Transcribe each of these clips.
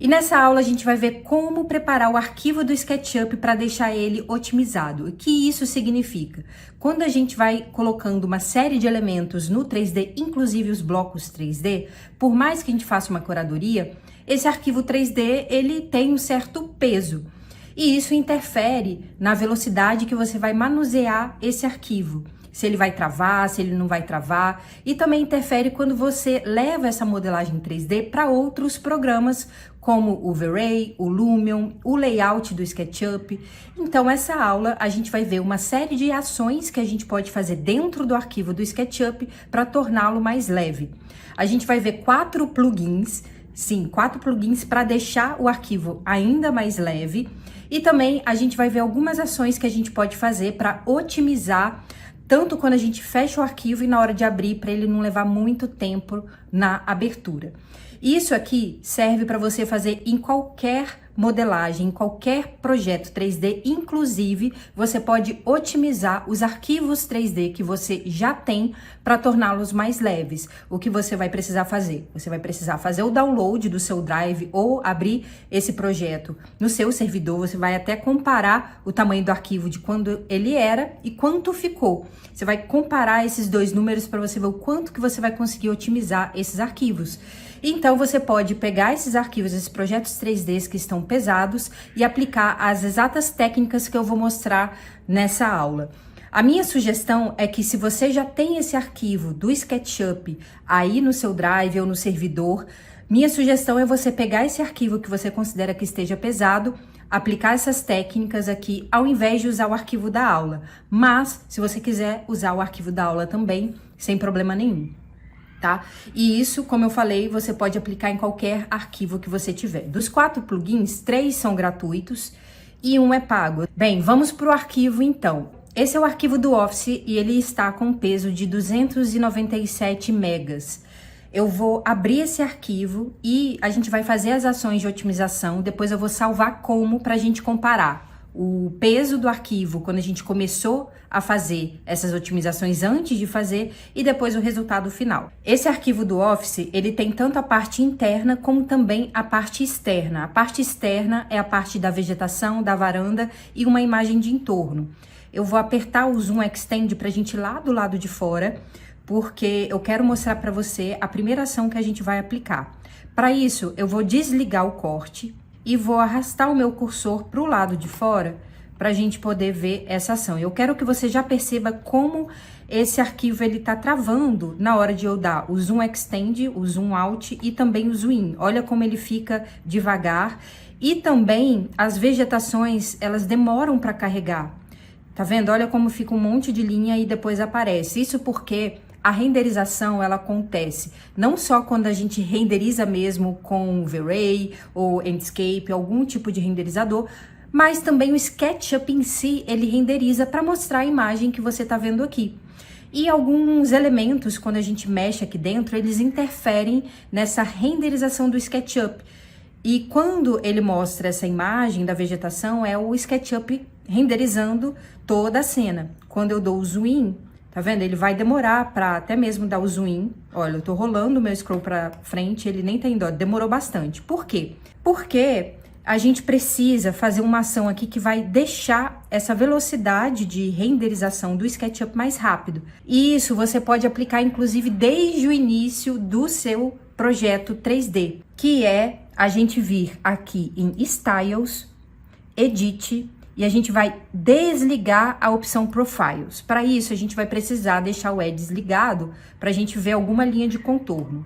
E nessa aula a gente vai ver como preparar o arquivo do SketchUp para deixar ele otimizado. O que isso significa? Quando a gente vai colocando uma série de elementos no 3D, inclusive os blocos 3D, por mais que a gente faça uma curadoria, esse arquivo 3D ele tem um certo peso. E isso interfere na velocidade que você vai manusear esse arquivo. Se ele vai travar, se ele não vai travar. E também interfere quando você leva essa modelagem 3D para outros programas, como o V-Ray, o Lumion, o layout do SketchUp. Então, essa aula a gente vai ver uma série de ações que a gente pode fazer dentro do arquivo do SketchUp para torná-lo mais leve. A gente vai ver 4 plugins para deixar o arquivo ainda mais leve. E também a gente vai ver algumas ações que a gente pode fazer para otimizar tanto quando a gente fecha o arquivo e na hora de abrir, para ele não levar muito tempo na abertura. Isso aqui serve para você fazer em qualquer modelagem, em qualquer projeto 3D, inclusive você pode otimizar os arquivos 3D que você já tem para torná-los mais leves. O que você vai precisar fazer? Você vai precisar fazer o download do seu Drive ou abrir esse projeto no seu servidor. Você vai até comparar o tamanho do arquivo de quando ele era e quanto ficou. Você vai comparar esses dois números para você ver o quanto que você vai conseguir otimizar esses arquivos. Então, você pode pegar esses arquivos, esses projetos 3D que estão pesados e aplicar as exatas técnicas que eu vou mostrar nessa aula. A minha sugestão é que se você já tem esse arquivo do SketchUp aí no seu Drive ou no servidor, minha sugestão é você pegar esse arquivo que você considera que esteja pesado, aplicar essas técnicas aqui ao invés de usar o arquivo da aula. Mas, se você quiser usar o arquivo da aula também, sem problema nenhum. Tá? E isso, como eu falei, você pode aplicar em qualquer arquivo que você tiver. Dos 4 plugins, 3 são gratuitos e 1 é pago. Bem, vamos para o arquivo então. Esse é o arquivo do Office e ele está com peso de 297 megas. Eu vou abrir esse arquivo e a gente vai fazer as ações de otimização. Depois eu vou salvar como para a gente comparar o peso do arquivo quando a gente começou a fazer essas otimizações antes de fazer e depois o resultado final. Esse arquivo do Office, ele tem tanto a parte interna como também a parte externa. A parte externa é a parte da vegetação, da varanda e uma imagem de entorno. Eu vou apertar o Zoom Extend para a gente ir lá do lado de fora, porque eu quero mostrar para você a primeira ação que a gente vai aplicar. Para isso, eu vou desligar o corte e vou arrastar o meu cursor para o lado de fora para a gente poder ver essa ação. Eu quero que você já perceba como esse arquivo ele tá travando na hora de eu dar o Zoom Extend, o Zoom Out e também o Zoom In. Olha como ele fica devagar e também as vegetações, elas demoram para carregar. Tá vendo? Olha como fica um monte de linha e depois aparece. Isso porque a renderização, ela acontece não só quando a gente renderiza mesmo com V-Ray ou Enscape, algum tipo de renderizador, mas também o SketchUp em si, ele renderiza para mostrar a imagem que você está vendo aqui. E alguns elementos, quando a gente mexe aqui dentro, eles interferem nessa renderização do SketchUp. E quando ele mostra essa imagem da vegetação, é o SketchUp renderizando toda a cena. Quando eu dou o zoom in, tá vendo? Ele vai demorar para até mesmo dar o zoom in. Olha, eu tô rolando o meu scroll para frente, ele nem tá indo, ó, demorou bastante. Por quê? Porque a gente precisa fazer uma ação aqui que vai deixar essa velocidade de renderização do SketchUp mais rápido. E isso você pode aplicar, inclusive, desde o início do seu projeto 3D, que é a gente vir aqui em Styles, Edit, e a gente vai desligar a opção Profiles. Para isso, a gente vai precisar deixar o Edge desligado para a gente ver alguma linha de contorno.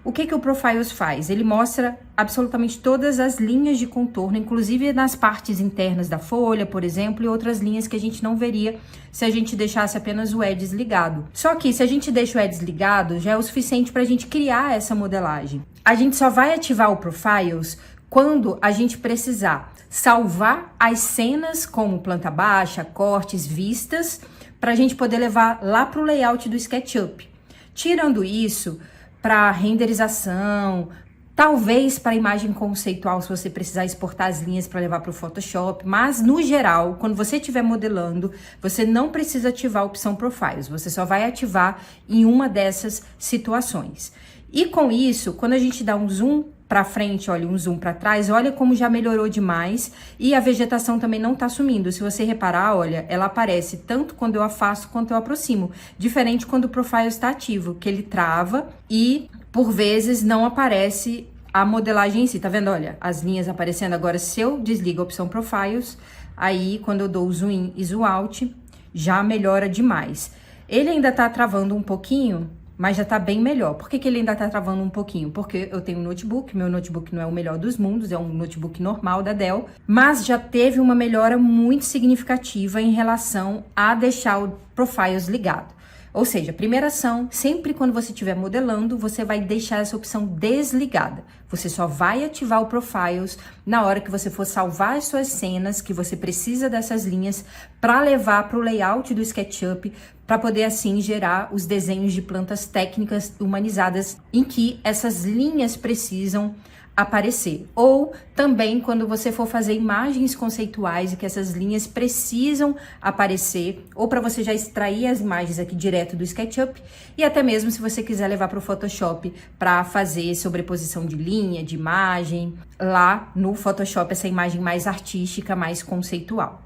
O que o Profiles faz? Ele mostra absolutamente todas as linhas de contorno, inclusive nas partes internas da folha, por exemplo, e outras linhas que a gente não veria se a gente deixasse apenas o Edge desligado. Só que se a gente deixa o Edge desligado, já é o suficiente para a gente criar essa modelagem. A gente só vai ativar o Profiles quando a gente precisar salvar as cenas como planta baixa, cortes, vistas, para a gente poder levar lá para o layout do SketchUp. Tirando isso, para renderização, talvez para imagem conceitual, se você precisar exportar as linhas para levar para o Photoshop, mas no geral, quando você estiver modelando, você não precisa ativar a opção Profiles, você só vai ativar em uma dessas situações. E com isso, quando a gente dá um zoom para frente, olha, um zoom para trás, olha como já melhorou demais e a vegetação também não tá sumindo. Se você reparar, olha, ela aparece tanto quando eu afasto quanto eu aproximo, diferente quando o profile está ativo, que ele trava e por vezes não aparece a modelagem em si, tá vendo? Olha, as linhas aparecendo agora. Se eu desligo a opção Profiles, aí quando eu dou o zoom in e zoom out, já melhora demais. Ele ainda tá travando um pouquinho, mas já tá bem melhor. Por que ele ainda tá travando um pouquinho? Porque eu tenho um notebook, meu notebook não é o melhor dos mundos, é um notebook normal da Dell, mas já teve uma melhora muito significativa em relação a deixar o Profiles ligado. Ou seja, primeira ação, sempre quando você estiver modelando, você vai deixar essa opção desligada. Você só vai ativar o Profiles na hora que você for salvar as suas cenas, que você precisa dessas linhas para levar para o layout do SketchUp, para poder assim gerar os desenhos de plantas técnicas humanizadas em que essas linhas precisam aparecer. Ou também quando você for fazer imagens conceituais e que essas linhas precisam aparecer, ou para você já extrair as imagens aqui direto do SketchUp, e até mesmo se você quiser levar para o Photoshop para fazer sobreposição de linha, de imagem, lá no Photoshop, essa imagem mais artística, mais conceitual.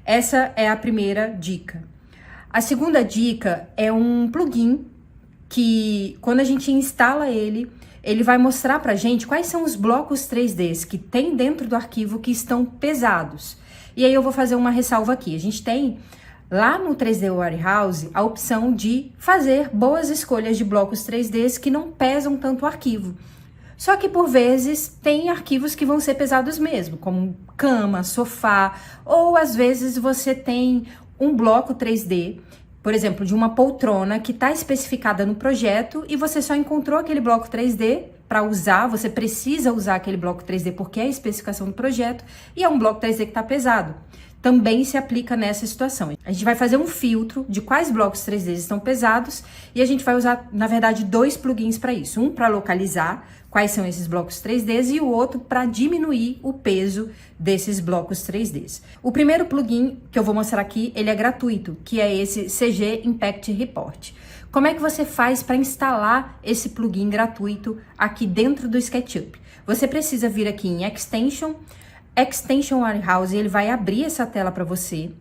Essa é a primeira dica. A segunda dica é um plugin que, quando a gente instala ele vai mostrar pra gente quais são os blocos 3Ds que tem dentro do arquivo que estão pesados. E aí eu vou fazer uma ressalva aqui. A gente tem lá no 3D Warehouse a opção de fazer boas escolhas de blocos 3Ds que não pesam tanto o arquivo. Só que por vezes tem arquivos que vão ser pesados mesmo, como cama, sofá, ou às vezes você tem um bloco 3D, por exemplo, de uma poltrona que está especificada no projeto e você só encontrou aquele bloco 3D para usar, você precisa usar aquele bloco 3D porque é a especificação do projeto e é um bloco 3D que está pesado. Também se aplica nessa situação. A gente vai fazer um filtro de quais blocos 3D estão pesados e a gente vai usar, na verdade, dois plugins para isso. Um para localizar quais são esses blocos 3Ds e o outro para diminuir o peso desses blocos 3Ds. O primeiro plugin que eu vou mostrar aqui, ele é gratuito, que é esse CG Impact Report. Como é que você faz para instalar esse plugin gratuito aqui dentro do SketchUp? Você precisa vir aqui em Extension Warehouse, ele vai abrir essa tela para você.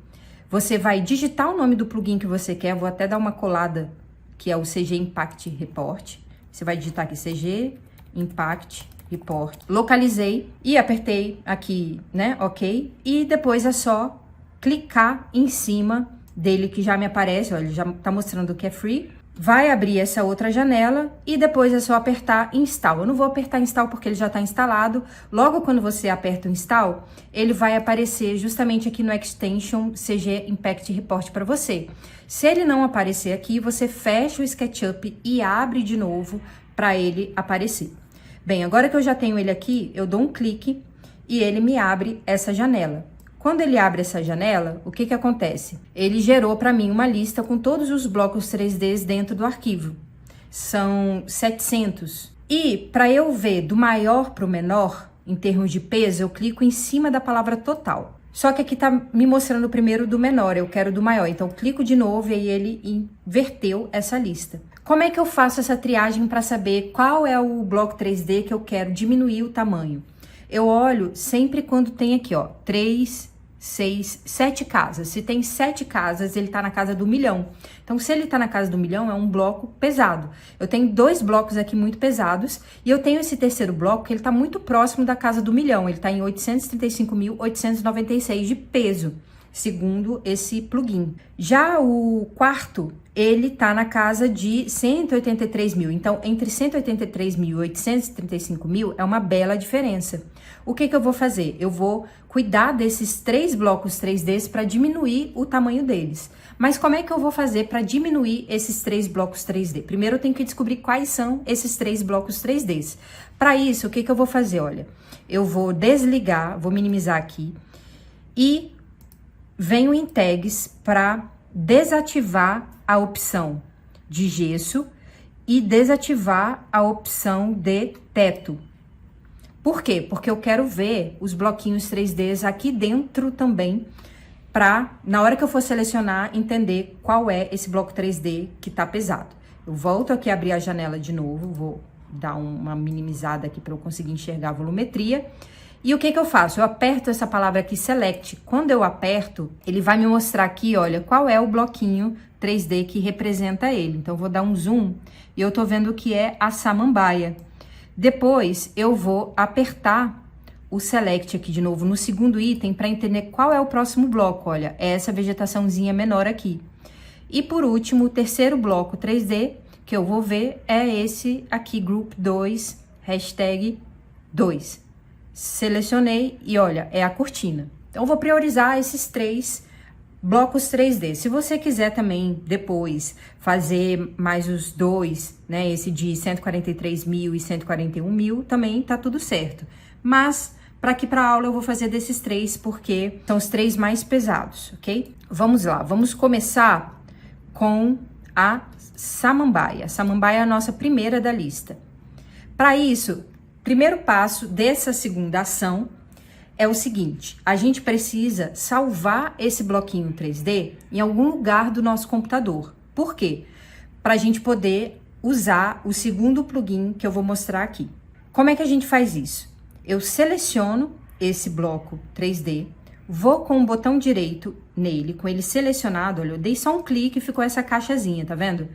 Você vai digitar o nome do plugin que você quer, vou até dar uma colada, que é o CG Impact Report. Você vai digitar aqui CG Impact Report. Localizei e apertei aqui, né, OK. E depois é só clicar em cima dele que já me aparece, olha, ele já tá mostrando que é free. Vai abrir essa outra janela e depois é só apertar Install. Eu não vou apertar Install porque ele já está instalado. Logo quando você aperta o Install, ele vai aparecer justamente aqui no Extension CG Impact Report para você. Se ele não aparecer aqui, você fecha o SketchUp e abre de novo para ele aparecer. Bem, agora que eu já tenho ele aqui, eu dou um clique e ele me abre essa janela. Quando ele abre essa janela, o que acontece? Ele gerou para mim uma lista com todos os blocos 3Ds dentro do arquivo. São 700. E para eu ver do maior para o menor, em termos de peso, eu clico em cima da palavra total. Só que aqui tá me mostrando primeiro do menor, eu quero do maior. Então, clico de novo e aí ele inverteu essa lista. Como é que eu faço essa triagem para saber qual é o bloco 3D que eu quero diminuir o tamanho? Eu olho sempre quando tem aqui, ó, 3, 6, 7 casas. Se tem 7 casas, ele tá na casa do 1.000.000. Então, se ele tá na casa do 1.000.000, é um bloco pesado. Eu tenho 2 blocos aqui muito pesados e eu tenho esse terceiro bloco que ele tá muito próximo da casa do 1.000.000. Ele tá em 835.896 de peso, segundo esse plugin. Já o quarto, ele tá na casa de 183.000. Então, entre 183.000 e 835.000 é uma bela diferença. O que eu vou fazer? Eu vou cuidar desses 3 blocos 3Ds para diminuir o tamanho deles. Mas como é que eu vou fazer para diminuir esses 3 blocos 3D? Primeiro eu tenho que descobrir quais são esses 3 blocos 3Ds. Para isso, o que eu vou fazer? Olha, eu vou desligar, vou minimizar aqui e venho em tags para desativar a opção de gesso e desativar a opção de teto. Por quê? Porque eu quero ver os bloquinhos 3Ds aqui dentro também, para, na hora que eu for selecionar, entender qual é esse bloco 3D que tá pesado. Eu volto aqui a abrir a janela de novo, vou dar uma minimizada aqui para eu conseguir enxergar a volumetria. E o que eu faço? Eu aperto essa palavra aqui, Select. Quando eu aperto, ele vai me mostrar aqui, olha, qual é o bloquinho 3D que representa ele. Então, eu vou dar um zoom e eu tô vendo que é a samambaia. Depois, eu vou apertar o Select aqui de novo no segundo item para entender qual é o próximo bloco. Olha, é essa vegetaçãozinha menor aqui. E por último, o terceiro bloco 3D que eu vou ver é esse aqui, Group 2, hashtag 2. Selecionei e olha, é a cortina. Então, eu vou priorizar esses 3 blocos 3D. Se você quiser também depois fazer mais os 2, né, esse de 143.000 e 141.000, também tá tudo certo. Mas, para aqui para aula, eu vou fazer desses 3, porque são os 3 mais pesados, ok? Vamos lá, vamos começar com a samambaia. A samambaia é a nossa primeira da lista. Para isso, primeiro passo dessa segunda ação é o seguinte, a gente precisa salvar esse bloquinho 3D em algum lugar do nosso computador. Por quê? Para a gente poder usar o segundo plugin que eu vou mostrar aqui. Como é que a gente faz isso? Eu seleciono esse bloco 3D, vou com o botão direito nele, com ele selecionado, olha, eu dei só um clique e ficou essa caixazinha, tá vendo?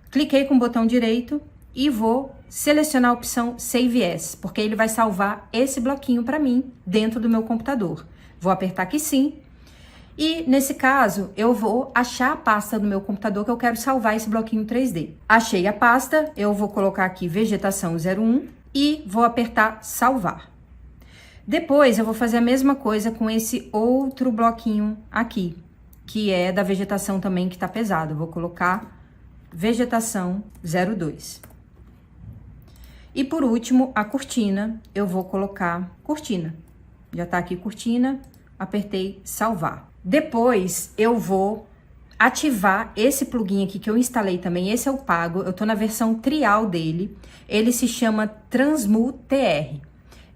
Cliquei com o botão direito e vou selecionar a opção Save As, porque ele vai salvar esse bloquinho para mim dentro do meu computador. Vou apertar aqui sim. E nesse caso, eu vou achar a pasta do meu computador que eu quero salvar esse bloquinho 3D. Achei a pasta, eu vou colocar aqui Vegetação 01 e vou apertar Salvar. Depois, eu vou fazer a mesma coisa com esse outro bloquinho aqui, que é da vegetação também que tá pesado. Eu vou colocar Vegetação 02. E por último, a cortina, eu vou colocar cortina. Já tá aqui cortina, apertei salvar. Depois, eu vou ativar esse plugin aqui que eu instalei também, esse é o pago, eu tô na versão trial dele, ele se chama Transmute TR.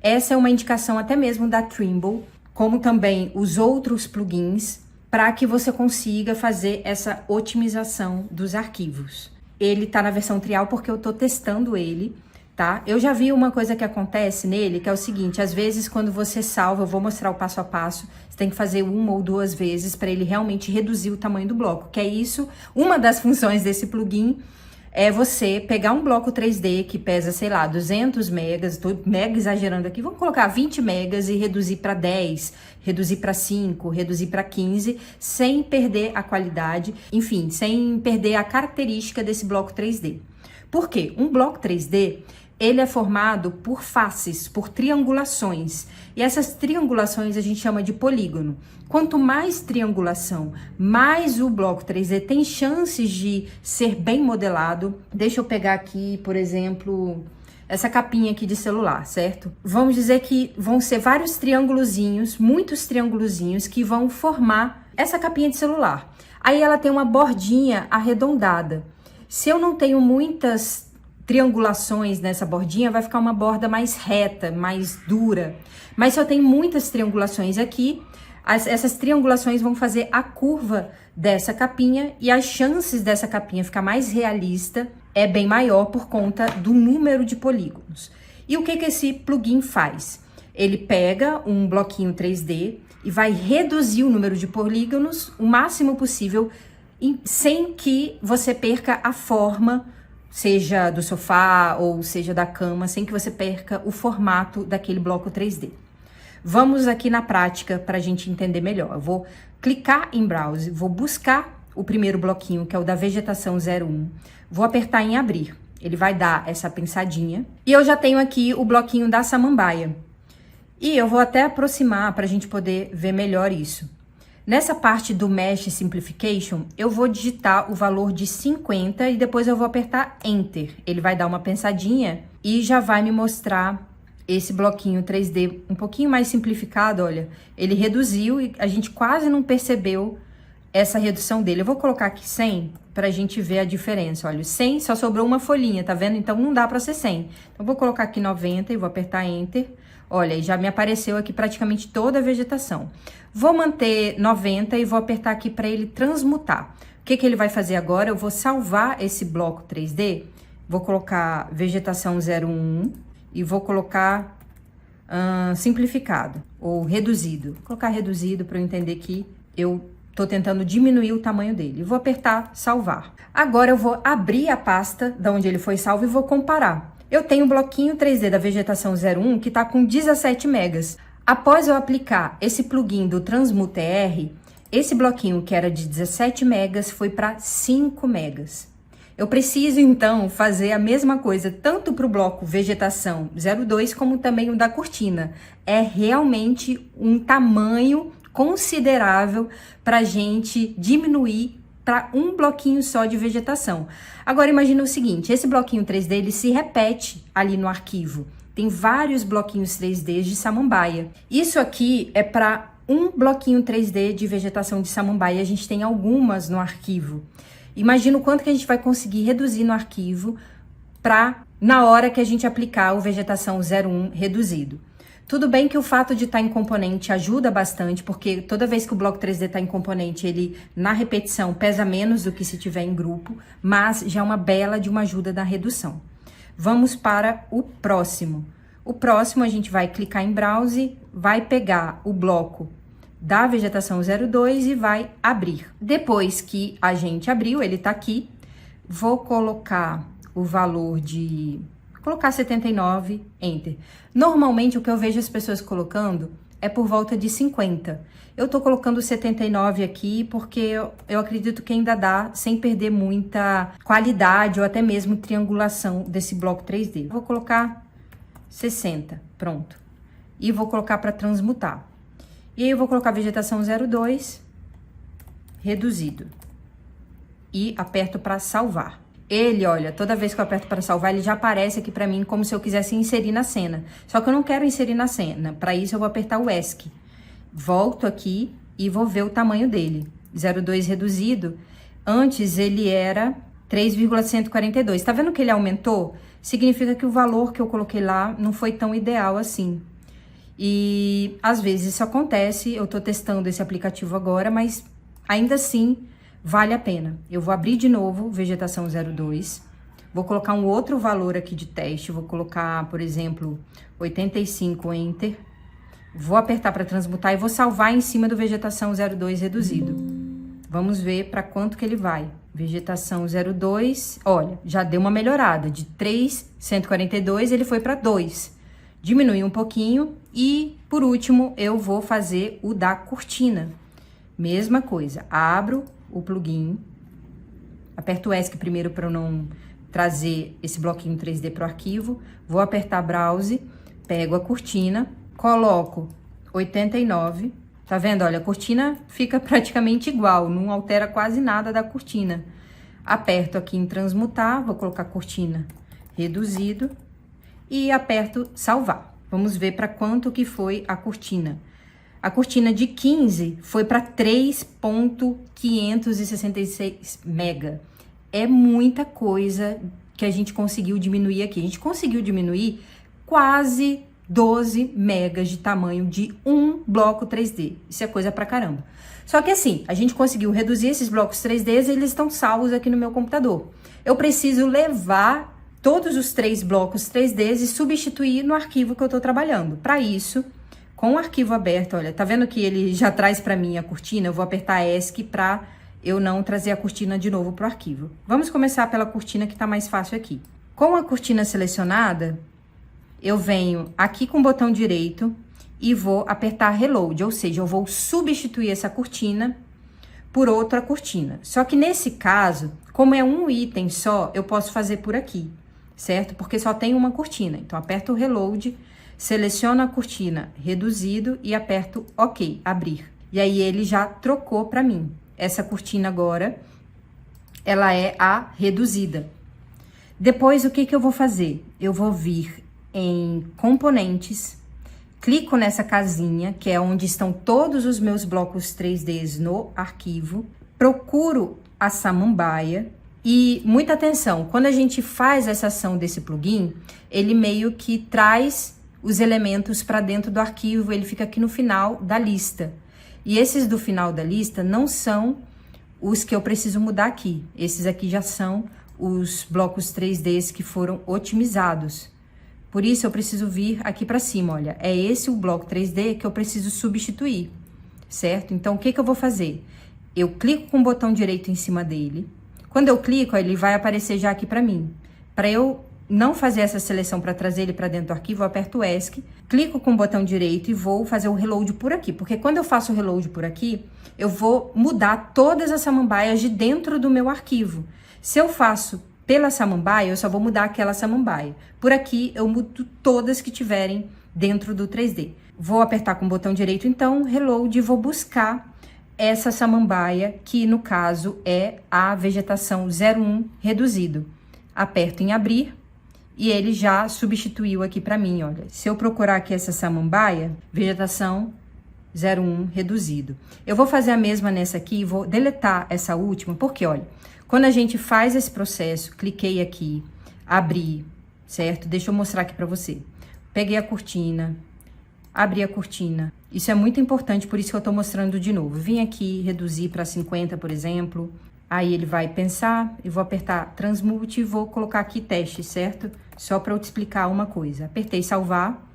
Essa é uma indicação até mesmo da Trimble, como também os outros plugins, para que você consiga fazer essa otimização dos arquivos. Ele tá na versão trial porque eu tô testando ele, tá? Eu já vi uma coisa que acontece nele, que é o seguinte, às vezes quando você salva, eu vou mostrar o passo a passo, você tem que fazer 1 ou 2 vezes para ele realmente reduzir o tamanho do bloco, que é isso, uma das funções desse plugin é você pegar um bloco 3D que pesa, sei lá, 200 megas, tô mega exagerando aqui, vamos colocar 20 megas e reduzir para 10, reduzir para 5, reduzir para 15, sem perder a qualidade, enfim, sem perder a característica desse bloco 3D. Por quê? Um bloco 3D, ele é formado por faces, por triangulações. E essas triangulações a gente chama de polígono. Quanto mais triangulação, mais o bloco 3D tem chances de ser bem modelado. Deixa eu pegar aqui, por exemplo, essa capinha aqui de celular, certo? Vamos dizer que vão ser vários triângulozinhos, muitos triângulozinhos que vão formar essa capinha de celular. Aí ela tem uma bordinha arredondada. Se eu não tenho muitas triangulações nessa bordinha, vai ficar uma borda mais reta, mais dura. Mas se eu tenho muitas triangulações aqui, essas triangulações vão fazer a curva dessa capinha e as chances dessa capinha ficar mais realista é bem maior por conta do número de polígonos. E o que esse plugin faz? Ele pega um bloquinho 3D e vai reduzir o número de polígonos o máximo possível, sem que você perca a forma, seja do sofá ou seja da cama, sem que você perca o formato daquele bloco 3D. Vamos aqui na prática para a gente entender melhor. Eu vou clicar em Browse, vou buscar o primeiro bloquinho, que é o da Vegetação 01, vou apertar em Abrir. Ele vai dar essa pensadinha. E eu já tenho aqui o bloquinho da samambaia. E eu vou até aproximar para a gente poder ver melhor isso. Nessa parte do Mesh Simplification, eu vou digitar o valor de 50 e depois eu vou apertar Enter. Ele vai dar uma pensadinha e já vai me mostrar esse bloquinho 3D um pouquinho mais simplificado, olha. Ele reduziu e a gente quase não percebeu essa redução dele. Eu vou colocar aqui 100 para a gente ver a diferença. Olha, o 100 só sobrou uma folhinha, tá vendo? Então não dá para ser 100. Então vou colocar aqui 90 e vou apertar Enter. Olha, e já me apareceu aqui praticamente toda a vegetação. Vou manter 90 e vou apertar aqui para ele transmutar. O que ele vai fazer agora? Eu vou salvar esse bloco 3D Vou colocar vegetação 01 e vou colocar simplificado ou reduzido. Vou colocar reduzido para eu entender que eu tô tentando diminuir o tamanho dele. Vou apertar salvar. Agora eu vou abrir a pasta da onde ele foi salvo e vou comparar. Eu tenho o bloquinho 3D da vegetação 01 que tá com 17 megas. Após eu aplicar esse plugin do Transmute R, esse bloquinho que era de 17 megas foi para 5 megas. Eu preciso, então, fazer a mesma coisa tanto para o bloco vegetação 02 como também o da cortina. É realmente um tamanho considerável para a gente diminuir para um bloquinho só de vegetação. Agora, imagina o seguinte, esse bloquinho 3D, ele se repete ali no arquivo. Tem vários bloquinhos 3D de samambaia. Isso aqui é para um bloquinho 3D de vegetação de samambaia. A gente tem algumas no arquivo. Imagina o quanto que a gente vai conseguir reduzir no arquivo para na hora que a gente aplicar o vegetação 01 reduzido. Tudo bem que o fato de estar em componente ajuda bastante, porque toda vez que o bloco 3D está em componente, ele na repetição pesa menos do que se tiver em grupo, mas já é uma bela de uma ajuda da redução. Vamos para o próximo. O próximo a gente vai clicar em Browse, vai pegar o bloco da vegetação 02 e vai abrir. Depois que a gente abriu, ele tá aqui, vou colocar o valor de... colocar 79, Enter. Normalmente, o que eu vejo as pessoas colocando é por volta de 50. Eu tô colocando 79 aqui porque eu acredito que ainda dá, sem perder muita qualidade ou até mesmo triangulação desse bloco 3D. Vou colocar 60, pronto. E vou colocar para transmutar. E aí eu vou colocar vegetação 02, reduzido. E aperto para salvar. Ele, olha, toda vez que eu aperto para salvar, ele já aparece aqui para mim como se eu quisesse inserir na cena. Só que eu não quero inserir na cena. Para isso eu vou apertar o ESC. Volto aqui e vou ver o tamanho dele. 02 reduzido. Antes ele era 3,142. Tá vendo que ele aumentou? Significa que o valor que eu coloquei lá não foi tão ideal assim. E às vezes isso acontece, eu tô testando esse aplicativo agora, mas ainda assim vale a pena. Eu vou abrir de novo vegetação 02, vou colocar um outro valor aqui de teste, vou colocar, por exemplo, 85, Enter, vou apertar para transmutar e vou salvar em cima do vegetação 02 reduzido. Vamos ver para quanto que ele vai. Vegetação 02, olha, já deu uma melhorada, de 3,142 ele foi para 2. Diminui um pouquinho e, por último, eu vou fazer o da cortina. Mesma coisa, abro o plugin, aperto o ESC primeiro para eu não trazer esse bloquinho 3D para o arquivo, vou apertar Browse, pego a cortina, coloco 89, tá vendo? Olha, a cortina fica praticamente igual, não altera quase nada da cortina. Aperto aqui em transmutar, vou colocar cortina reduzido. E aperto salvar. Vamos ver para quanto que foi a cortina. A cortina de 15 foi para 3,566 mega. É muita coisa que a gente conseguiu diminuir aqui. A gente conseguiu diminuir quase 12 megas de tamanho de um bloco 3D. Isso é coisa pra caramba. Só que assim, a gente conseguiu reduzir esses blocos 3D e eles estão salvos aqui no meu computador. Eu preciso levar todos os 3 blocos 3D e substituir no arquivo que eu tô trabalhando. Para isso, com o arquivo aberto, olha, tá vendo que ele já traz para mim a cortina? Eu vou apertar ESC para eu não trazer a cortina de novo pro arquivo. Vamos começar pela cortina que tá mais fácil aqui. Com a cortina selecionada, eu venho aqui com o botão direito e vou apertar Reload, ou seja, eu vou substituir essa cortina por outra cortina. Só que nesse caso, como é um item só, eu posso fazer por aqui, certo? Porque só tem uma cortina. Então, aperto o Reload, seleciono a cortina reduzido e aperto OK, abrir. E aí, ele já trocou para mim. Essa cortina agora, ela é a reduzida. Depois, o que que eu vou fazer? Eu vou vir em Componentes, clico nessa casinha, que é onde estão todos os meus blocos 3Ds no arquivo, procuro a samambaia. E muita atenção, quando a gente faz essa ação desse plugin, ele meio que traz os elementos para dentro do arquivo, ele fica aqui no final da lista. E esses do final da lista não são os que eu preciso mudar aqui. Esses aqui já são os blocos 3Ds que foram otimizados. Por isso eu preciso vir aqui para cima, olha, é esse o bloco 3D que eu preciso substituir, certo? Então, o que que eu vou fazer? Eu clico com o botão direito em cima dele. Quando eu clico, ele vai aparecer já aqui para mim. Para eu não fazer essa seleção para trazer ele para dentro do arquivo, eu aperto o ESC, clico com o botão direito e vou fazer o reload por aqui. Porque quando eu faço o reload por aqui, eu vou mudar todas as samambaias de dentro do meu arquivo. Se eu faço pela samambaia, eu só vou mudar aquela samambaia. Por aqui, eu mudo todas que tiverem dentro do 3D. Vou apertar com o botão direito, então, reload, e vou buscar essa samambaia, que no caso é a vegetação 01 reduzido. Aperto em abrir e ele já substituiu aqui para mim, olha. Se eu procurar aqui essa samambaia, vegetação 01 reduzido. Eu vou fazer a mesma nessa aqui e vou deletar essa última, porque, olha, quando a gente faz esse processo, cliquei aqui, abri, certo? Deixa eu mostrar aqui para você. Peguei a cortina, abri a cortina. Isso é muito importante, por isso que eu tô mostrando de novo. Vim aqui reduzir para 50, por exemplo. Aí ele vai pensar, eu vou apertar Transmute e vou colocar aqui teste, certo? Só para eu te explicar uma coisa. Apertei salvar,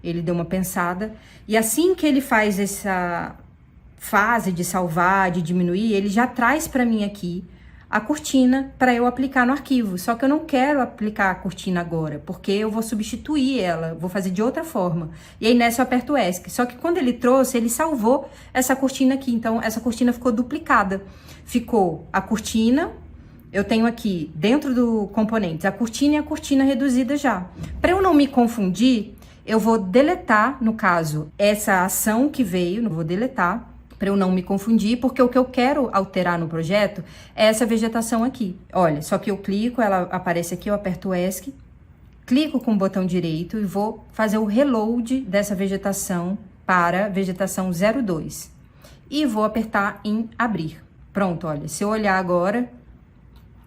ele deu uma pensada. E assim que ele faz essa fase de salvar, de diminuir, ele já traz para mim aqui a cortina para eu aplicar no arquivo. Só que eu não quero aplicar a cortina agora, porque eu vou substituir ela, vou fazer de outra forma. E aí nessa eu aperto o ESC. Só que quando ele trouxe, ele salvou essa cortina aqui. Então essa cortina ficou duplicada. Ficou a cortina, eu tenho aqui dentro do componente a cortina e a cortina reduzida já. Para eu não me confundir, eu vou deletar, no caso, essa ação que veio, não vou deletar, para eu não me confundir, porque o que eu quero alterar no projeto é essa vegetação aqui. Olha, só que eu clico, ela aparece aqui, eu aperto o ESC, clico com o botão direito e vou fazer o reload dessa vegetação para vegetação 02. E vou apertar em abrir. Pronto, olha, se eu olhar agora,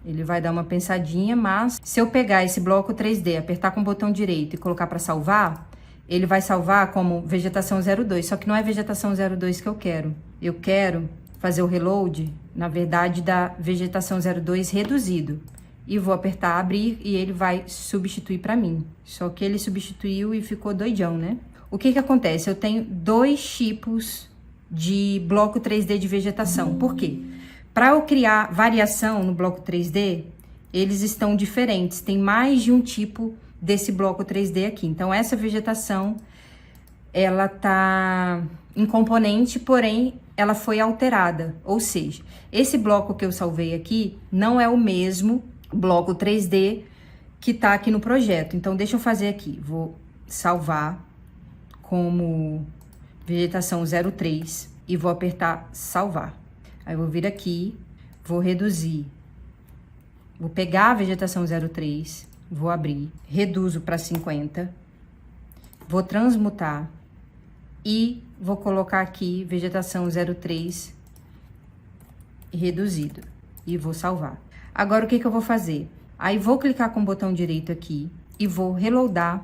ele vai dar uma pensadinha, mas se eu pegar esse bloco 3D, apertar com o botão direito e colocar para salvar, ele vai salvar como vegetação 02, só que não é vegetação 02 que eu quero. Eu quero fazer o reload, na verdade, da vegetação 02 reduzido. E vou apertar abrir e ele vai substituir para mim. Só que ele substituiu e ficou doidão, né? O que que acontece? Eu tenho dois tipos de bloco 3D de vegetação. Por quê? Para eu criar variação no bloco 3D, eles estão diferentes. Tem mais de um tipo desse bloco 3D aqui. Então, essa vegetação, ela tá em componente, porém, ela foi alterada. Ou seja, esse bloco que eu salvei aqui não é o mesmo bloco 3D que tá aqui no projeto. Então, deixa eu fazer aqui. Vou salvar como vegetação 03 e vou apertar salvar. Aí, eu vou vir aqui, vou reduzir. Vou pegar a vegetação 03, vou abrir, reduzo para 50, vou transmutar e vou colocar aqui vegetação 03 reduzido e vou salvar. Agora, o que que eu vou fazer? Aí, vou clicar com o botão direito aqui e vou reloadar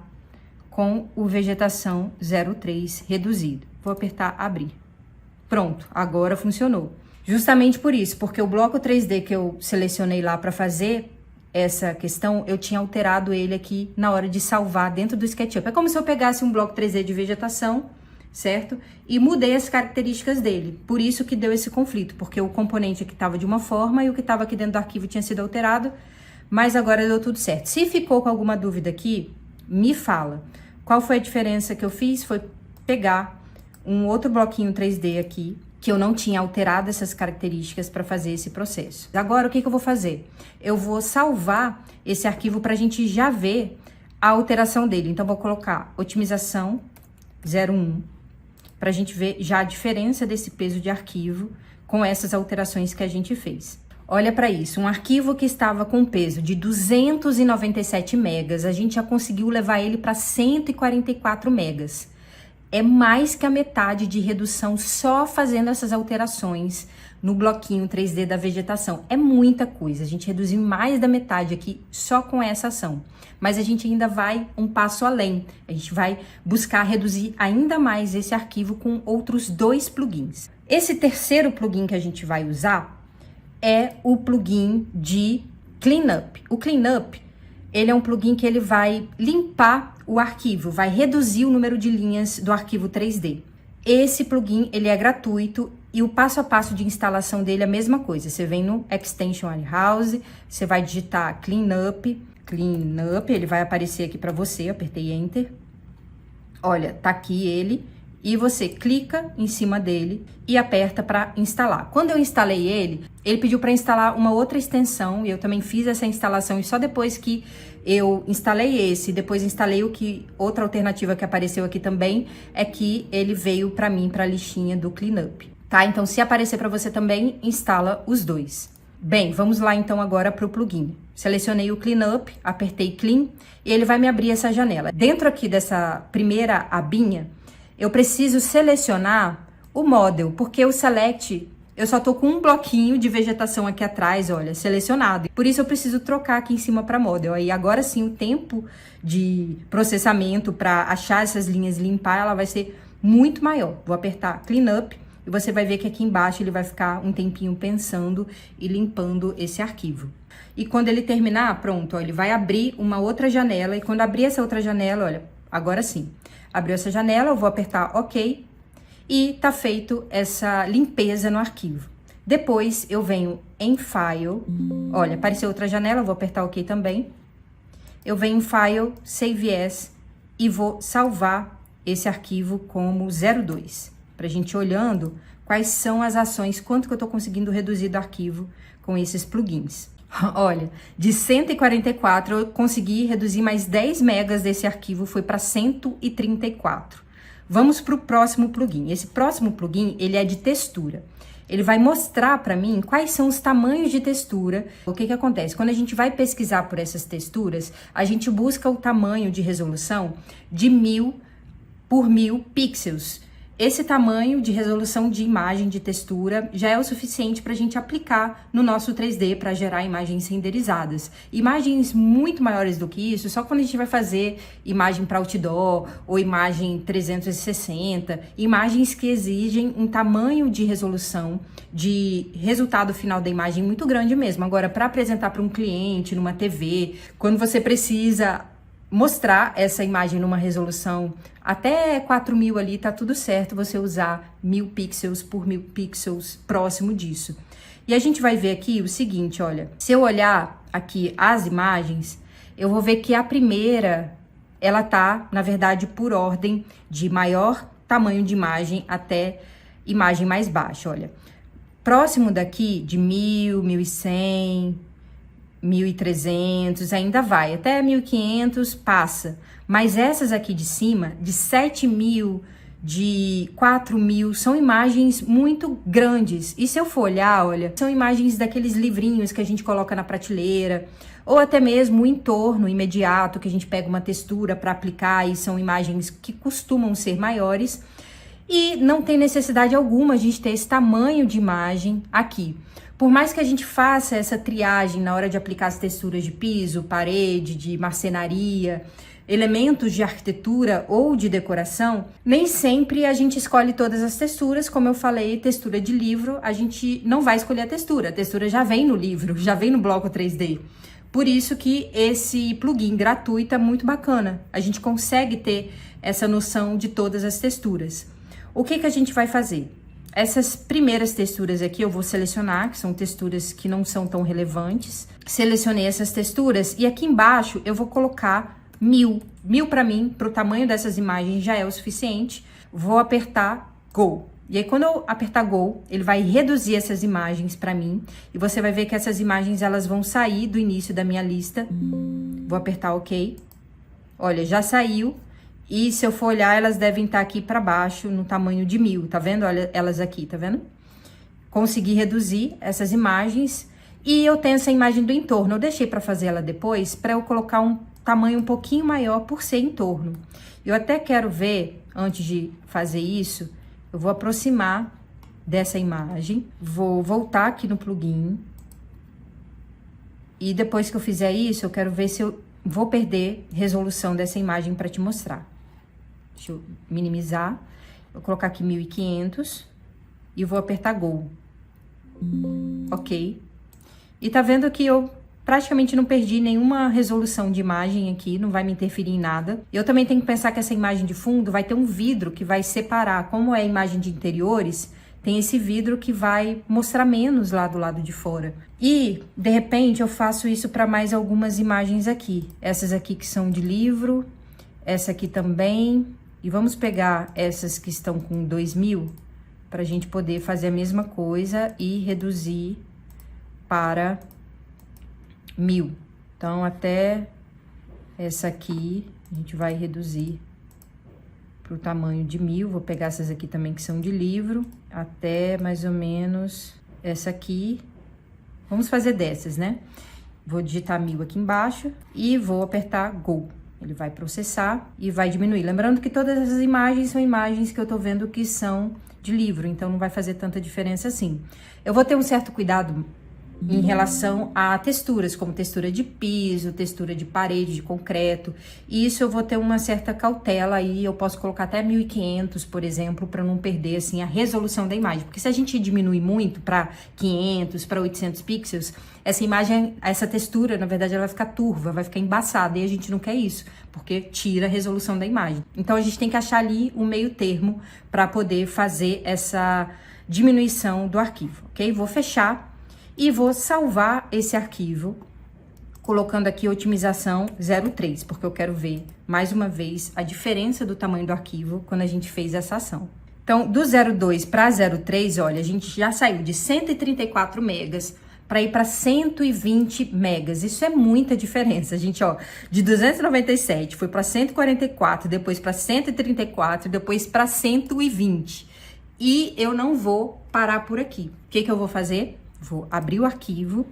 com o vegetação 03 reduzido. Vou apertar abrir. Pronto, agora funcionou. Justamente por isso, porque o bloco 3D que eu selecionei lá para fazer essa questão, eu tinha alterado ele aqui na hora de salvar dentro do SketchUp. É como se eu pegasse um bloco 3D de vegetação, certo? E mudei as características dele. Por isso que deu esse conflito, porque o componente aqui estava de uma forma e o que estava aqui dentro do arquivo tinha sido alterado, mas agora deu tudo certo. Se ficou com alguma dúvida aqui, me fala. Qual foi a diferença que eu fiz? Foi pegar um outro bloquinho 3D aqui, que eu não tinha alterado essas características para fazer esse processo. Agora, o que que eu vou fazer? Eu vou salvar esse arquivo para a gente já ver a alteração dele. Então, vou colocar otimização 01, para a gente ver já a diferença desse peso de arquivo com essas alterações que a gente fez. Olha para isso, um arquivo que estava com peso de 297 megas, a gente já conseguiu levar ele para 144 megas. É mais que a metade de redução só fazendo essas alterações no bloquinho 3D da vegetação. É muita coisa, a gente reduziu mais da metade aqui só com essa ação. Mas a gente ainda vai um passo além, a gente vai buscar reduzir ainda mais esse arquivo com outros 2 plugins. Esse terceiro plugin que a gente vai usar é o plugin de Cleanup. O Cleanup, ele é um plugin que ele vai limpar o arquivo, vai reduzir o número de linhas do arquivo 3D. Esse plugin, ele é gratuito e o passo a passo de instalação dele é a mesma coisa. Você vem no Extension Warehouse, você vai digitar Cleanup, ele vai aparecer aqui para você, apertei Enter. Olha, tá aqui ele. E você clica em cima dele e aperta para instalar. Quando eu instalei ele pediu para instalar uma outra extensão e eu também fiz essa instalação e só depois que eu instalei esse, depois instalei outra alternativa que apareceu aqui também, é que ele veio para mim para a listinha do Cleanup, tá? Então, se aparecer para você também, instala os dois. Bem, vamos lá então agora para o plugin. Selecionei o Cleanup, apertei Clean e ele vai me abrir essa janela. Dentro aqui dessa primeira abinha, eu preciso selecionar o Model, porque o Select, eu só tô com um bloquinho de vegetação aqui atrás, olha, selecionado. Por isso eu preciso trocar aqui em cima para Model. Aí agora sim o tempo de processamento para achar essas linhas e limpar, ela vai ser muito maior. Vou apertar Cleanup e você vai ver que aqui embaixo ele vai ficar um tempinho pensando e limpando esse arquivo. E quando ele terminar, pronto, ó, ele vai abrir uma outra janela e quando abrir essa outra janela, olha, agora sim. Abriu essa janela, eu vou apertar OK e tá feito essa limpeza no arquivo. Depois eu venho em File, olha, apareceu outra janela, eu vou apertar OK também. Eu venho em File, Save As e vou salvar esse arquivo como 02. Pra gente olhando quais são as ações, quanto que eu tô conseguindo reduzir do arquivo com esses plugins. Olha, de 144 eu consegui reduzir mais 10 megas desse arquivo, foi para 134. Vamos para o próximo plugin. Esse próximo plugin, ele é de textura. Ele vai mostrar para mim quais são os tamanhos de textura. O que acontece? Quando a gente vai pesquisar por essas texturas, a gente busca o tamanho de resolução de 1000 por 1000 pixels. Esse tamanho de resolução de imagem, de textura, já é o suficiente para a gente aplicar no nosso 3D para gerar imagens renderizadas. Imagens muito maiores do que isso, só quando a gente vai fazer imagem para outdoor ou imagem 360, imagens que exigem um tamanho de resolução, de resultado final da imagem muito grande mesmo. Agora, para apresentar para um cliente, numa TV, quando você precisa mostrar essa imagem numa resolução até 4000 ali, tá tudo certo você usar 1000 pixels por 1000 pixels próximo disso. E a gente vai ver aqui o seguinte, olha, se eu olhar aqui as imagens, eu vou ver que a primeira, ela tá, na verdade, por ordem de maior tamanho de imagem até imagem mais baixa, olha. Próximo daqui, de 1000, 1100... 1300, ainda vai, até 1500 passa, mas essas aqui de cima, de 7000, de 4000, são imagens muito grandes, e se eu for olhar, olha, são imagens daqueles livrinhos que a gente coloca na prateleira, ou até mesmo o entorno imediato, que a gente pega uma textura para aplicar, e são imagens que costumam ser maiores, e não tem necessidade alguma a gente ter esse tamanho de imagem aqui. Por mais que a gente faça essa triagem na hora de aplicar as texturas de piso, parede, de marcenaria, elementos de arquitetura ou de decoração, nem sempre a gente escolhe todas as texturas. Como eu falei, textura de livro, a gente não vai escolher a textura já vem no livro, já vem no bloco 3D. Por isso que esse plugin gratuito é muito bacana, a gente consegue ter essa noção de todas as texturas. O que a gente vai fazer? Essas primeiras texturas aqui eu vou selecionar, que são texturas que não são tão relevantes. Selecionei essas texturas e aqui embaixo eu vou colocar 1000. 1000 para mim, para o tamanho dessas imagens já é o suficiente. Vou apertar Go. E aí quando eu apertar Go, ele vai reduzir essas imagens para mim. E você vai ver que essas imagens elas vão sair do início da minha lista. Vou apertar OK. Olha, já saiu. E se eu for olhar, elas devem estar aqui para baixo, no tamanho de 1000, tá vendo? Olha elas aqui, tá vendo? Consegui reduzir essas imagens e eu tenho essa imagem do entorno. Eu deixei para fazer ela depois, para eu colocar um tamanho um pouquinho maior por ser entorno. Eu até quero ver, antes de fazer isso, eu vou aproximar dessa imagem, vou voltar aqui no plugin. E depois que eu fizer isso, eu quero ver se eu vou perder resolução dessa imagem para te mostrar. Deixa eu minimizar. Vou colocar aqui 1500 e vou apertar Go. OK. E tá vendo que eu praticamente não perdi nenhuma resolução de imagem aqui, não vai me interferir em nada. Eu também tenho que pensar que essa imagem de fundo vai ter um vidro que vai separar, como é a imagem de interiores, tem esse vidro que vai mostrar menos lá do lado de fora. E, de repente, eu faço isso para mais algumas imagens aqui. Essas aqui que são de livro, essa aqui também. E vamos pegar essas que estão com 2000, para a gente poder fazer a mesma coisa e reduzir para 1000. Então, até essa aqui, a gente vai reduzir para o tamanho de 1000. Vou pegar essas aqui também que são de livro, até mais ou menos essa aqui. Vamos fazer dessas, né? Vou digitar 1000 aqui embaixo e vou apertar Go. Ele vai processar e vai diminuir. Lembrando que todas essas imagens são imagens que eu tô vendo que são de livro, então não vai fazer tanta diferença assim. Eu vou ter um certo cuidado em relação a texturas, como textura de piso, textura de parede, de concreto. E isso eu vou ter uma certa cautela aí, eu posso colocar até 1500, por exemplo, para não perder assim a resolução da imagem. Porque se a gente diminuir muito para 500, para 800 pixels, essa imagem, essa textura, na verdade, ela vai ficar turva, vai ficar embaçada, e a gente não quer isso, porque tira a resolução da imagem. Então a gente tem que achar ali um meio termo para poder fazer essa diminuição do arquivo, ok? Vou fechar. E vou salvar esse arquivo, colocando aqui otimização 03, porque eu quero ver, mais uma vez, a diferença do tamanho do arquivo quando a gente fez essa ação. Então, do 02 para 03, olha, a gente já saiu de 134 megas para ir para 120 megas. Isso é muita diferença, gente, ó. De 297 foi para 144, depois para 134, depois para 120. E eu não vou parar por aqui. O que eu vou fazer? Vou abrir o arquivo,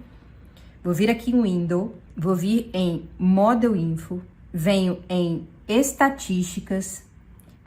vou vir aqui em Window, vou vir em Model Info, venho em Estatísticas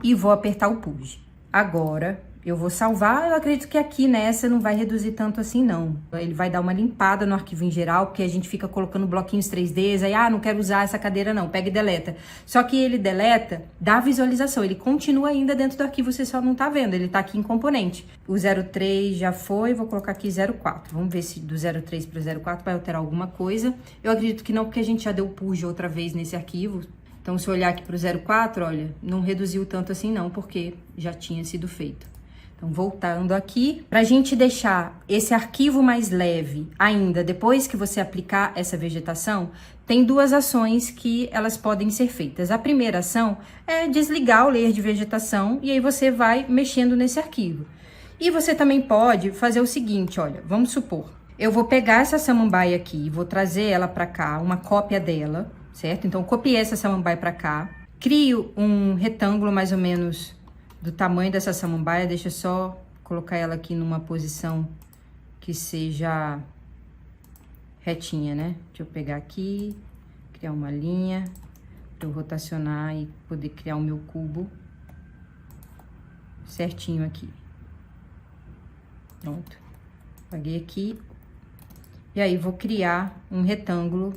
e vou apertar o Push. Agora, eu vou salvar, eu acredito que aqui nessa não vai reduzir tanto assim não. Ele vai dar uma limpada no arquivo em geral, porque a gente fica colocando bloquinhos 3Ds, aí, não quero usar essa cadeira não, pega e deleta. Só que ele deleta da visualização, ele continua ainda dentro do arquivo, você só não tá vendo, ele tá aqui em componente. O 03 já foi, vou colocar aqui 04. Vamos ver se do 03 para 04 vai alterar alguma coisa. Eu acredito que não, porque a gente já deu push outra vez nesse arquivo. Então, se eu olhar aqui pro 04, olha, não reduziu tanto assim não, porque já tinha sido feito. Então, voltando aqui, para a gente deixar esse arquivo mais leve ainda, depois que você aplicar essa vegetação, tem duas ações que elas podem ser feitas. A primeira ação é desligar o layer de vegetação e aí você vai mexendo nesse arquivo. E você também pode fazer o seguinte, olha, vamos supor, eu vou pegar essa samambaia aqui, vou trazer ela para cá, uma cópia dela, certo? Então, copiei essa samambaia para cá, crio um retângulo mais ou menos do tamanho dessa samambaia, deixa eu só colocar ela aqui numa posição que seja retinha, né? Deixa eu pegar aqui, criar uma linha, para eu rotacionar e poder criar o meu cubo certinho aqui. Pronto. Paguei aqui. E aí, vou criar um retângulo,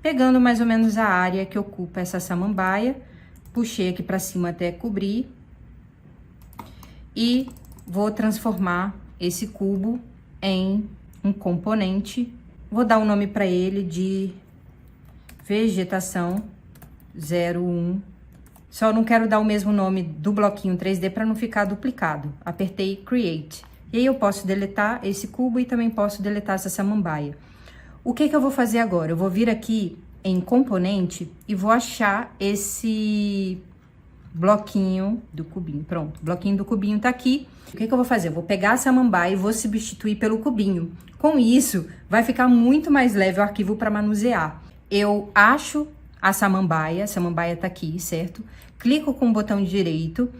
pegando mais ou menos a área que ocupa essa samambaia, puxei aqui para cima até cobrir. E vou transformar esse cubo em um componente. Vou dar um nome para ele de vegetação 01. Só não quero dar o mesmo nome do bloquinho 3D para não ficar duplicado. Apertei Create. E aí eu posso deletar esse cubo e também posso deletar essa samambaia. O que eu vou fazer agora? Eu vou vir aqui em componente e vou achar esse bloquinho do cubinho. Pronto, o bloquinho do cubinho tá aqui. O que eu vou fazer? Eu vou pegar a samambaia e vou substituir pelo cubinho. Com isso, vai ficar muito mais leve o arquivo para manusear. Eu acho a samambaia tá aqui, certo? Clico com o botão direito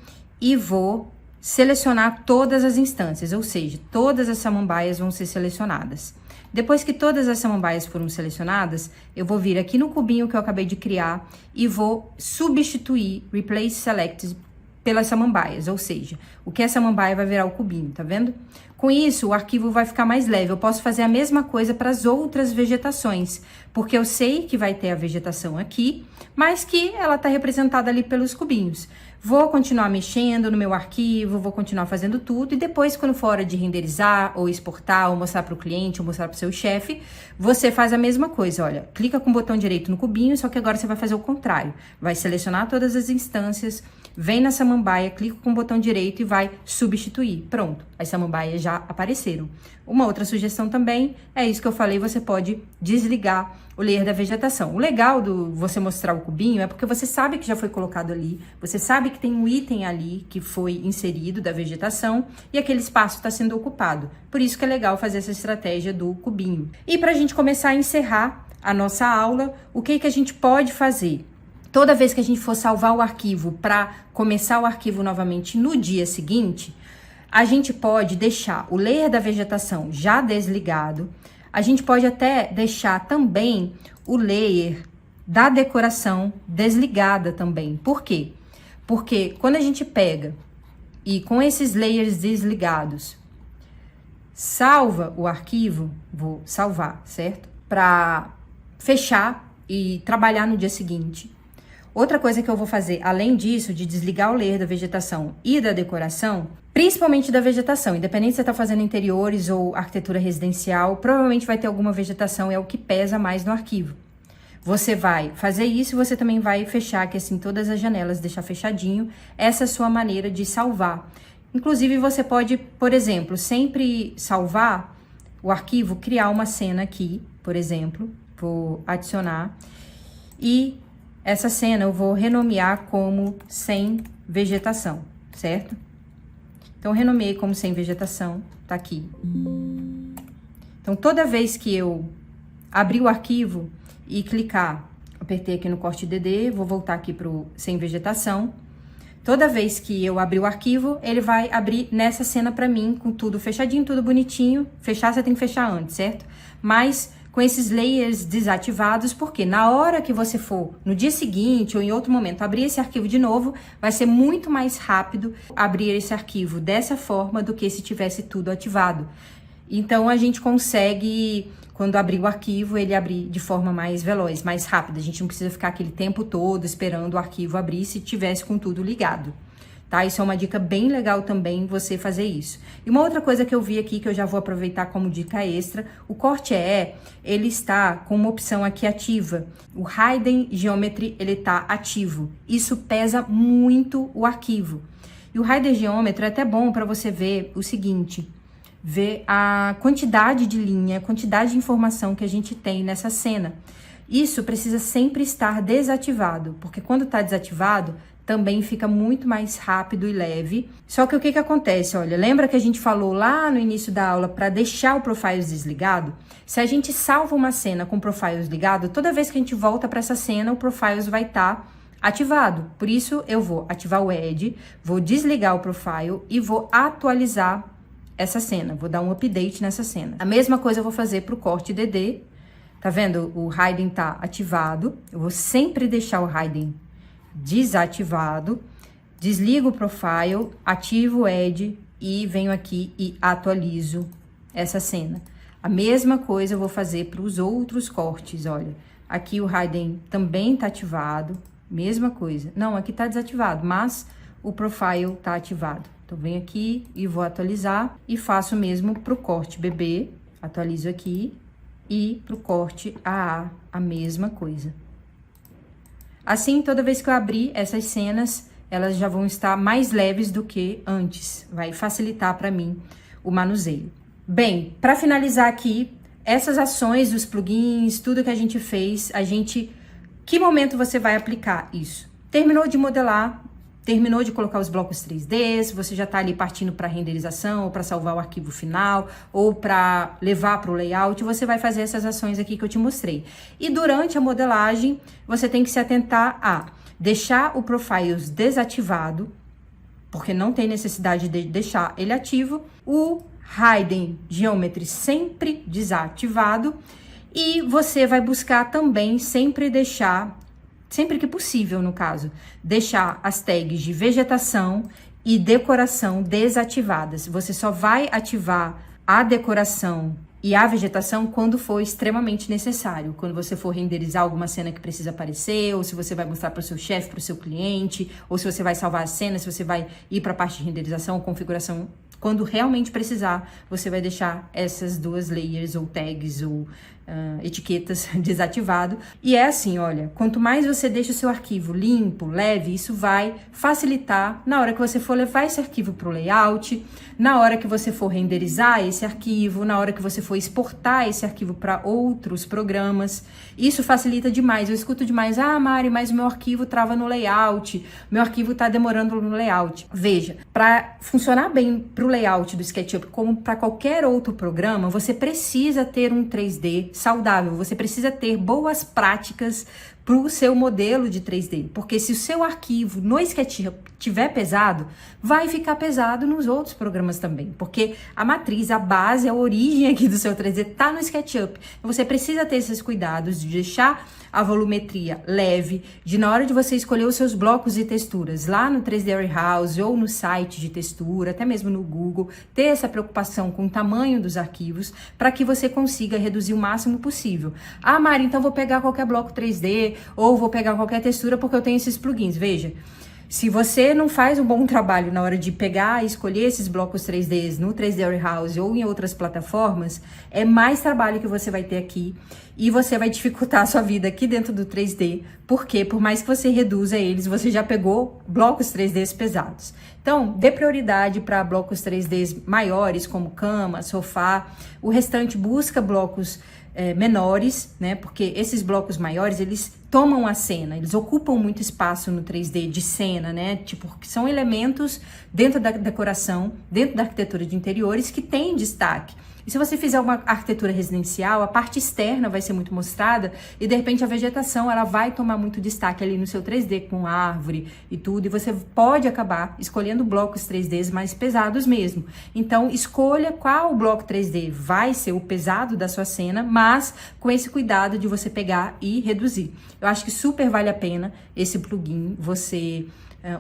e vou selecionar todas as instâncias, ou seja, todas as samambaias vão ser selecionadas. Depois que todas as samambaias foram selecionadas, eu vou vir aqui no cubinho que eu acabei de criar e vou substituir Replace Selected pelas samambaias, ou seja, o que é samambaia vai virar o cubinho, tá vendo? Com isso, o arquivo vai ficar mais leve. Eu posso fazer a mesma coisa para as outras vegetações, porque eu sei que vai ter a vegetação aqui, mas que ela está representada ali pelos cubinhos. vou continuar mexendo no meu arquivo, vou continuar fazendo tudo, e depois, quando for hora de renderizar, ou exportar, ou mostrar para o cliente, ou mostrar para o seu chefe, você faz a mesma coisa, olha, clica com o botão direito no cubinho, só que agora você vai fazer o contrário, vai selecionar todas as instâncias, vem na samambaia, clica com o botão direito e vai substituir, pronto, as samambaias já apareceram. Uma outra sugestão também, é isso que eu falei, você pode desligar o layer da vegetação. O legal do você mostrar o cubinho é porque você sabe que já foi colocado ali, você sabe que tem um item ali que foi inserido da vegetação e aquele espaço está sendo ocupado. Por isso que é legal fazer essa estratégia do cubinho. E para a gente começar a encerrar a nossa aula, o que a gente pode fazer? Toda vez que a gente for salvar o arquivo para começar o arquivo novamente no dia seguinte, a gente pode deixar o layer da vegetação já desligado. A gente pode até deixar também o layer da decoração desligada também. Por quê? Porque quando a gente pega e com esses layers desligados, salva o arquivo, vou salvar, certo? Para fechar e trabalhar no dia seguinte. Outra coisa que eu vou fazer, além disso, de desligar o layer da vegetação e da decoração, principalmente da vegetação, independente se você está fazendo interiores ou arquitetura residencial, provavelmente vai ter alguma vegetação, é o que pesa mais no arquivo. Você vai fazer isso e você também vai fechar aqui assim todas as janelas, deixar fechadinho. Essa é a sua maneira de salvar. Inclusive, você pode, por exemplo, sempre salvar o arquivo, criar uma cena aqui, por exemplo, vou adicionar, e essa cena eu vou renomear como sem vegetação, certo? Então, renomeei como sem vegetação, tá aqui. Então, toda vez que eu abrir o arquivo e clicar, apertei aqui no corte DD, vou voltar aqui pro sem vegetação. Toda vez que eu abrir o arquivo, ele vai abrir nessa cena pra mim, com tudo fechadinho, tudo bonitinho. Fechar, você tem que fechar antes, certo? Mas com esses layers desativados, porque na hora que você for, no dia seguinte ou em outro momento, abrir esse arquivo de novo, vai ser muito mais rápido abrir esse arquivo dessa forma do que se tivesse tudo ativado. Então, a gente consegue, quando abrir o arquivo, ele abrir de forma mais veloz, mais rápida. A gente não precisa ficar aquele tempo todo esperando o arquivo abrir se tivesse com tudo ligado. Tá? Isso é uma dica bem legal também, você fazer isso. E uma outra coisa que eu vi aqui, que eu já vou aproveitar como dica extra, o Corte EE, ele está com uma opção aqui ativa. O Hidden Geometry, ele tá ativo. Isso pesa muito o arquivo. E o Hidden Geometry é até bom para você ver o seguinte, ver a quantidade de linha, a quantidade de informação que a gente tem nessa cena. Isso precisa sempre estar desativado, porque quando está desativado, também fica muito mais rápido e leve. Só que o que acontece? Olha, lembra que a gente falou lá no início da aula para deixar o Profiles desligado? Se a gente salva uma cena com o Profiles ligado, toda vez que a gente volta para essa cena, o Profiles vai estar ativado. Por isso, eu vou ativar o Add, vou desligar o Profile e vou atualizar essa cena. Vou dar um update nessa cena. A mesma coisa eu vou fazer para o Corte DD. Tá vendo? O Hidden tá ativado. Eu vou sempre deixar o Hidden desativado, desligo o Profile, ativo o Add e venho aqui e atualizo essa cena. A mesma coisa eu vou fazer para os outros cortes, olha. Aqui o Hidden também tá ativado, mesma coisa. Não, aqui tá desativado, mas o Profile tá ativado. Então, venho aqui e vou atualizar e faço o mesmo pro corte BB, atualizo aqui, e pro corte AA, a mesma coisa. Assim, toda vez que eu abrir essas cenas, elas já vão estar mais leves do que antes. Vai facilitar para mim o manuseio. Bem, para finalizar aqui, essas ações dos plugins, tudo que a gente fez, que momento você vai aplicar isso? Terminou de modelar, terminou de colocar os blocos 3D, se você já está ali partindo para renderização, ou para salvar o arquivo final, ou para levar para o layout, você vai fazer essas ações aqui que eu te mostrei. E durante a modelagem, você tem que se atentar a deixar o Profiles desativado, porque não tem necessidade de deixar ele ativo, o Hidden Geometry sempre desativado, e você vai buscar também sempre deixar, sempre que possível, no caso, deixar as tags de vegetação e decoração desativadas. Você só vai ativar a decoração e a vegetação quando for extremamente necessário, quando você for renderizar alguma cena que precisa aparecer, ou se você vai mostrar para o seu chefe, para o seu cliente, ou se você vai salvar a cena, se você vai ir para a parte de renderização, configuração, quando realmente precisar, você vai deixar essas duas layers ou tags ou etiquetas desativado. E é assim, olha, quanto mais você deixa o seu arquivo limpo, leve, isso vai facilitar na hora que você for levar esse arquivo para o layout, na hora que você for renderizar esse arquivo, na hora que você for exportar esse arquivo para outros programas. Isso facilita demais. Eu escuto demais, Mari, mas o meu arquivo trava no layout, meu arquivo tá demorando no layout. Veja, para funcionar bem para o layout do SketchUp, como para qualquer outro programa, você precisa ter um 3D saudável, você precisa ter boas práticas para o seu modelo de 3D, porque se o seu arquivo no SketchUp tiver pesado, vai ficar pesado nos outros programas também, porque a matriz, a base, a origem aqui do seu 3D tá no SketchUp. Você precisa ter esses cuidados de deixar a volumetria leve, de na hora de você escolher os seus blocos e texturas lá no 3D Warehouse ou no site de textura, até mesmo no Google, ter essa preocupação com o tamanho dos arquivos para que você consiga reduzir o máximo possível. Mari, então vou pegar qualquer bloco 3D ou vou pegar qualquer textura porque eu tenho esses plugins. Veja, se você não faz um bom trabalho na hora de pegar e escolher esses blocos 3Ds no 3D Warehouse ou em outras plataformas, é mais trabalho que você vai ter aqui e você vai dificultar a sua vida aqui dentro do 3D, porque por mais que você reduza eles, você já pegou blocos 3Ds pesados. Então, dê prioridade para blocos 3Ds maiores, como cama, sofá. O restante busca blocos menores, né? Porque esses blocos maiores, eles tomam a cena, eles ocupam muito espaço no 3D de cena, né? Tipo, que são elementos dentro da decoração, dentro da arquitetura de interiores que tem destaque. E se você fizer uma arquitetura residencial, a parte externa vai ser muito mostrada e de repente a vegetação ela vai tomar muito destaque ali no seu 3D com árvore e tudo, e você pode acabar escolhendo blocos 3Ds mais pesados mesmo. Então escolha qual bloco 3D vai ser o pesado da sua cena, mas com esse cuidado de você pegar e reduzir. Eu acho que super vale a pena esse plugin, você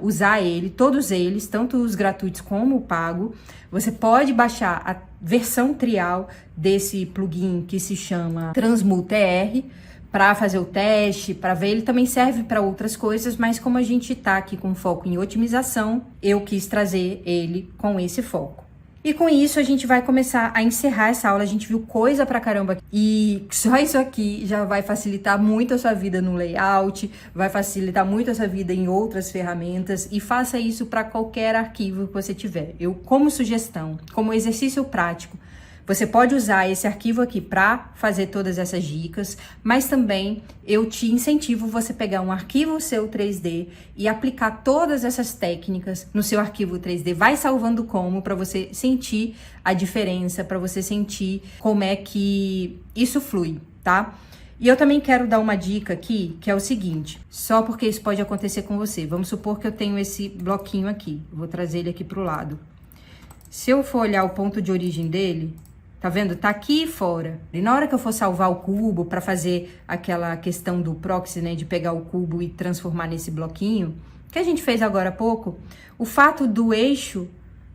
usar ele, todos eles, tanto os gratuitos como o pago. Você pode baixar a versão trial desse plugin que se chama Transmute TR para fazer o teste, para ver. Ele também serve para outras coisas, mas como a gente tá aqui com foco em otimização, eu quis trazer ele com esse foco. E com isso a gente vai começar a encerrar essa aula. A gente viu coisa pra caramba e só isso aqui já vai facilitar muito a sua vida no layout, vai facilitar muito a sua vida em outras ferramentas, e faça isso para qualquer arquivo que você tiver. Eu, como sugestão, como exercício prático, você pode usar esse arquivo aqui para fazer todas essas dicas, mas também eu te incentivo você pegar um arquivo seu 3D e aplicar todas essas técnicas no seu arquivo 3D. Vai salvando como para você sentir a diferença, para você sentir como é que isso flui, tá? E eu também quero dar uma dica aqui, que é o seguinte, só porque isso pode acontecer com você. Vamos supor que eu tenho esse bloquinho aqui, vou trazer ele aqui pro lado. Se eu for olhar o ponto de origem dele, tá vendo? Tá aqui fora. E na hora que eu for salvar o cubo para fazer aquela questão do proxy, né, de pegar o cubo e transformar nesse bloquinho, que a gente fez agora há pouco, o fato do eixo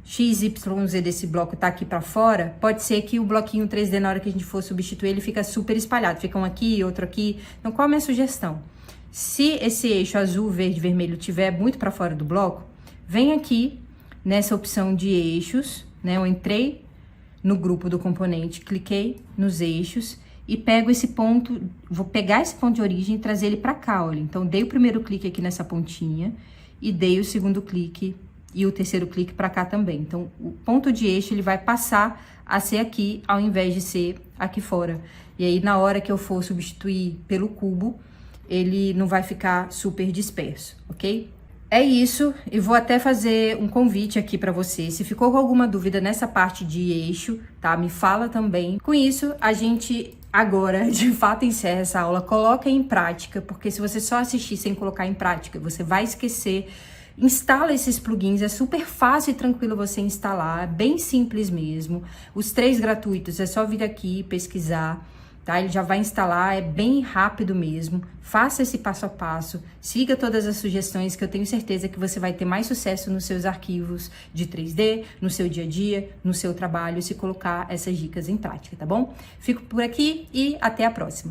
XYZ desse bloco tá aqui para fora, pode ser que o bloquinho 3D, na hora que a gente for substituir, ele fica super espalhado. Fica um aqui, outro aqui. Então, qual é a minha sugestão? Se esse eixo azul, verde, vermelho tiver muito para fora do bloco, vem aqui nessa opção de eixos, né? Eu entrei no grupo do componente, cliquei nos eixos e pego esse ponto, vou pegar esse ponto de origem e trazer ele para cá, olha. Então, dei o primeiro clique aqui nessa pontinha e dei o segundo clique e o terceiro clique para cá também. Então, o ponto de eixo, ele vai passar a ser aqui, ao invés de ser aqui fora. E aí, na hora que eu for substituir pelo cubo, ele não vai ficar super disperso, ok? É isso, e vou até fazer um convite aqui para você. Se ficou com alguma dúvida nessa parte de eixo, tá? Me fala também. Com isso, a gente agora, de fato, encerra essa aula. Coloca em prática, porque se você só assistir sem colocar em prática, você vai esquecer. Instala esses plugins, é super fácil e tranquilo você instalar, é bem simples mesmo. Os 3 gratuitos, é só vir aqui pesquisar. tá? Ele já vai instalar, é bem rápido mesmo. Faça esse passo a passo, siga todas as sugestões que eu tenho certeza que você vai ter mais sucesso nos seus arquivos de 3D, no seu dia a dia, no seu trabalho, se colocar essas dicas em prática, tá bom? Fico por aqui e até a próxima.